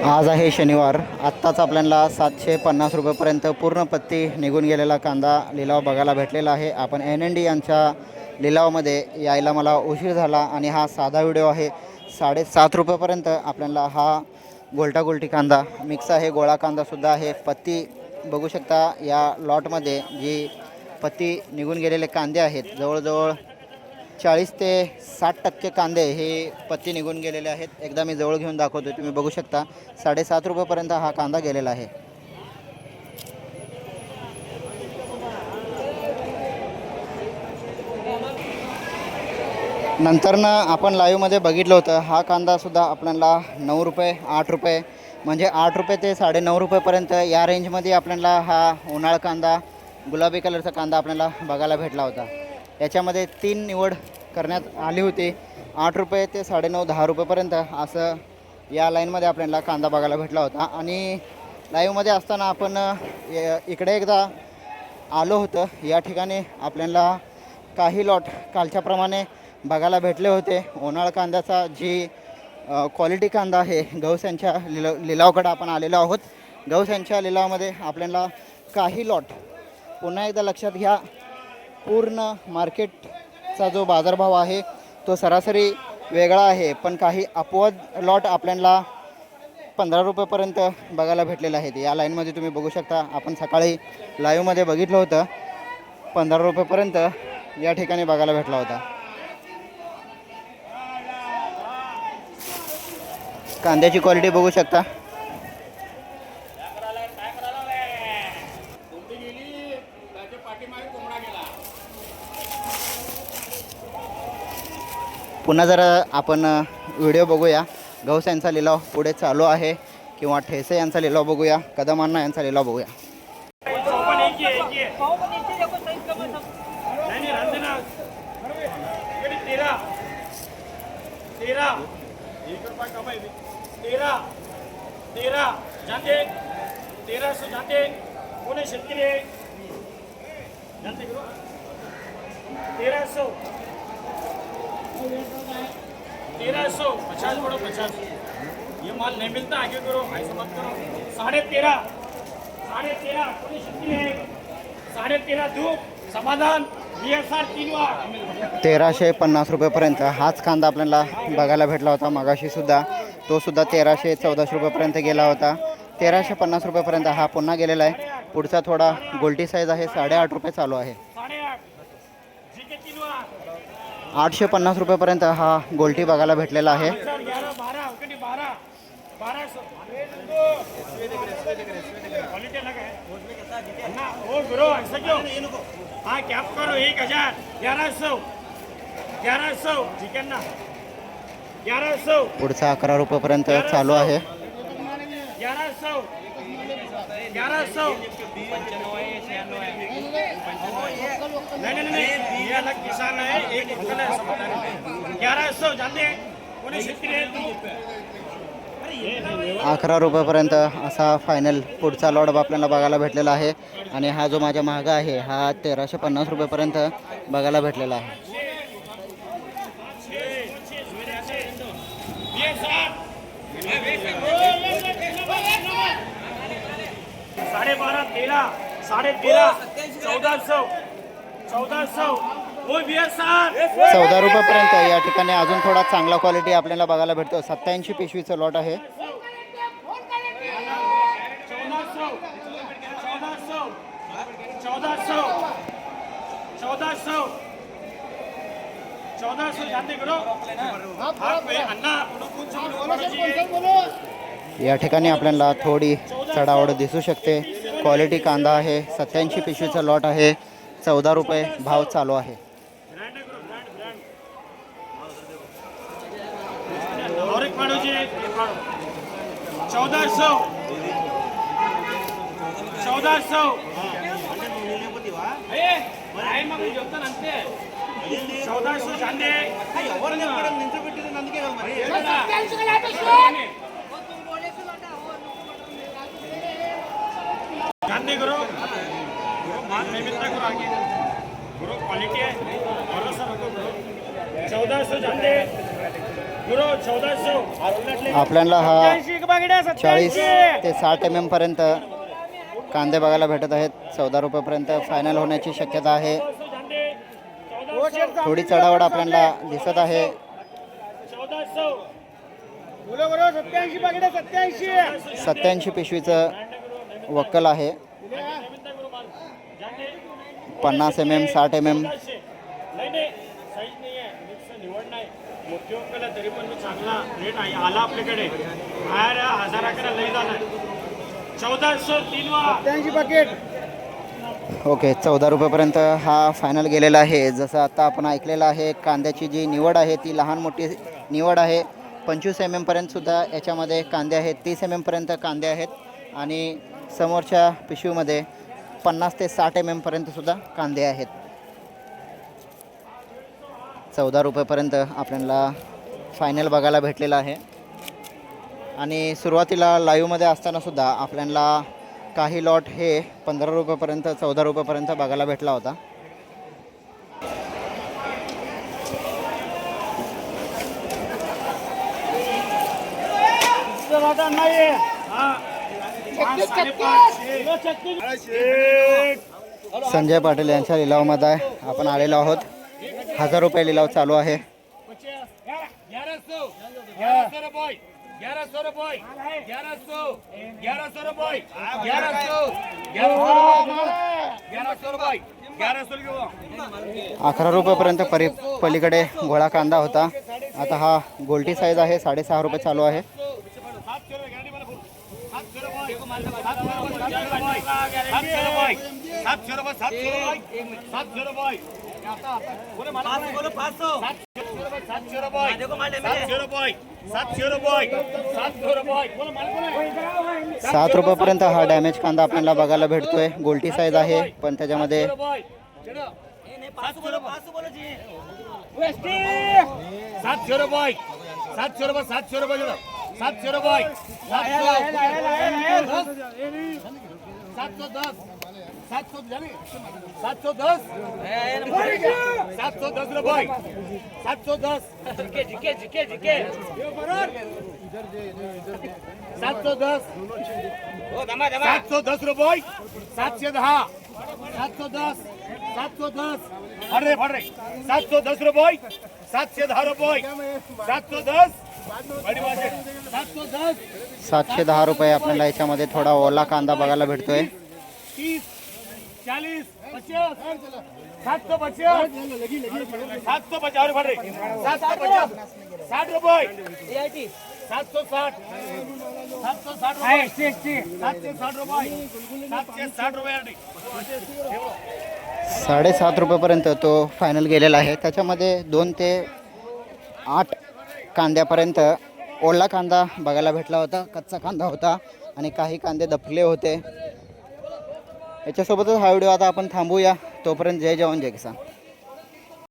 आज आहे शनिवार. आत्ताच आपल्याला 750 रुपयेपर्यंत पूर्ण पत्ती निघून गेलेला कांदा लिलाव बघायला भेटलेला आहे. आपण NND यांच्या लिलावामध्ये यायला मला उशीर झाला आणि हा साधा व्हिडिओ आहे. 7.5 रुपयेपर्यंत आपल्याला हा गोलटा-गोलटी कांदा मिक्स आहे. गोळा कांदासुद्धा आहे. पत्ती बघू शकता या लॉटमध्ये जी पत्ती निघून गेलेले कांदे आहेत, जवळजवळ 40 ते 60% कांदे हे पत्ती निघून गेलेले आहेत. एकदा मी जवळ घेऊन दाखवतो, तुम्ही बघू शकता 7.5 रुपयेपर्यंत हा कांदा गेलेला आहे. नंतरनं आपण लाईव्हमध्ये बघितलं होतं, हा कांदासुद्धा आपल्याला 9 रुपये 8 रुपये म्हणजे 8 रुपये ते 9.5 रुपयेपर्यंत या रेंजमध्ये आपल्याला हा उन्हाळ कांदा गुलाबी कलरचा कांदा आपल्याला बघायला भेटला होता. याच्यामध्ये 3 निवड करण्यात आली होती. 8 रुपये ते 9.5 10 रुपयेपर्यंत असं या लाईनमध्ये आपल्याला कांदा बघायला भेटला होता. आणि लाईव्हमध्ये असताना आपण इकडे एकदा आलो होतं. या ठिकाणी आपल्याला काही लॉट कालच्याप्रमाणे बघायला भेटले होते. उन्हाळ कांद्याचा जी क्वालिटी कांदा आहे, गौस यांच्या लिलावाकडे आपण आलेलो आहोत. गौस यांच्या लिलावामध्ये आपल्याला काही लॉट पुन्हा एकदा लक्षात घ्या, पूर्ण मार्केटचा जो बाजारभाव आहे तो सरासरी वेगळा आहे, पण काही अपवाद लॉट आपल्याला 15 रुपयेपर्यंत बघायला भेटलेले आहेत. या लाईनमध्ये तुम्ही बघू शकता, आपण सकाळी लाईव्हमध्ये बघितलं होतं 15 रुपयेपर्यंत या ठिकाणी बघायला भेटला होता. कांद्याची क्वालिटी बघू शकता. पुन्हा जर आपण व्हिडिओ बघूया, गौस यांचा लिलाव पुढे चालू आहे किंवा ठेसे यांचा लिलाव बघूया, कदमांना यांचा लिलाव बघूया. ये माल नहीं मिलता, आगे करो, ऐसा मत करो. 13.5 13.5 धूप समाधान 1350 रुपयेपर्यंत हाच कांदा आपल्याला बघायला भेटला होता मगाशी सुद्धा. तो सुद्धा 1314 रुपयेपर्यंत गेला होता. 1350 रुपयेपर्यंत हा पुन्हा गेलेला आहे. पुढचा थोडा गोल्टी साईज आहे, 8.5 रुपये चालू आहे. 850 रुपयेपर्यंत हा गोल्टी बघायला भेटलेला आहे. पुढचा 11 रुपयेपर्यंत चालू आहे. 1100 नहीं ये अलग किसान है, एक फसल है, 1100 जानते हैं. 11 रुपयेपर्यंत असा फायनल पुढचा लॉट आपल्याला बघायला भेटलेला आहे. आणि हा जो माझ्या मागं आहे हा 1350 रुपयेपर्यंत बघायला भेटलेला आहे. 12.5 13 13.5 1400 14 रुपयेपर्यंत या ठिकाणी अजून थोडा चांगला क्वालिटी आपल्याला बघायला भेटतो. 87 पिशवीचं लॉट आहे. 1400 जानते करो. या ठिकाणी आपल्याला थोडी चढावड दिसू शकते. क्वालिटी कांदा आहे. 87 पिशवीचं लॉट आहे. 14 रुपये भाव चालू आहे. और एक पाड़ो जी 1400 जानते जानते करो. माल नहीं मिलता करो आगे करो, क्वालिटी है भरोसा रखो करो. 1400 जानते गुरु 1400 आपल्याला हा 87 बागड्या 40 87 ते 60 mm पर्यंत कांदे बघायला भेटत आहेत. 14 रुपयापर्यंत फायनल होण्याची शक्यता आहे. थोडी चढावड आपल्याला दिसत आहे. 1400 गुरु 87 बागड्या 87 87 पिशवीचं वक्कल आहे. 50 mm 60 mm नाही नाही साईज नाही आहे मिक्स निवड नाही मोठी वक्कल आहे तरी पण मी चांगला रेट आहे आला आपल्याकडे बाहेर 1000 लई झाला 1400 3 वा 87 पॅकेट. ओके 14 रुपयापर्यंत हा फायनल गेलेला आहे. जसं आता आपण ऐकलेलं आहे कांद्याची जी निवड आहे ती लहान मोठी निवड आहे. 25 mm पर्यंतसुद्धा याच्यामध्ये कांदे आहेत. 30 mm पर्यंत कांदे आहेत आणि समोरच्या पिशवीमध्ये 50 ते 60 mm पर्यंतसुद्धा कांदे आहेत. 14 रुपयापर्यंत आपल्याला फायनल बघायला भेटलेला आहे. आणि सुरुवातीला लाईव्हमध्ये असतानासुद्धा आपल्याला काही लॉट हे 15 रुपयापर्यंत 14 रुपयापर्यंत बघायला भेटला होता. संजय पाटील यांच्या लिलावामध्ये आपण आलेलो आहोत. 1000 रुपये लिलाव चालू आहे. 1100 रुपये 1100 रुपये 1100 1100 रुपये 1100 रुपये 11 रुपयापर्यंत पलीकडे गोळा कांदा होता. आता हा गोल्टी साईज आहे. 6.5 रुपये चालू आहे. 7 रुपयापर्यंत हा डॅमेज कांदा आपल्याला बघायला भेटतोय. गोल्टी साईज आहे पण त्याच्यामध्ये 700 रुपये 700 रुपये 700 रुपये 700 रुपये 710 710 710 रुपये 710 जिके जिके जिके 710 710 रुपये 710 710 710 अरे फड़ रे 710 रुपये 710 रुपये 710 710 रुपये आपल्याला याच्यामध्ये थोडा ओला कांदा बघायला भेटतोय. 30 40 50 750 750 फड़ रे 750 60 रुपये 760 760 रुपये 760 रुपये 760 रुपये 7.5 रुपयापर्यंत तो फायनल गेलेला आहे. त्याच्यामध्ये 2 ते 8 कांद्यापर्यंत ओला कांदा बघायला भेटला होता. कच्चा कांदा होता आणि काही कांदे दफले होते. याच्यासोबतच हा व्हिडिओ आता आपण थांबूया. तोपर्यंत जय जवान जय किसान.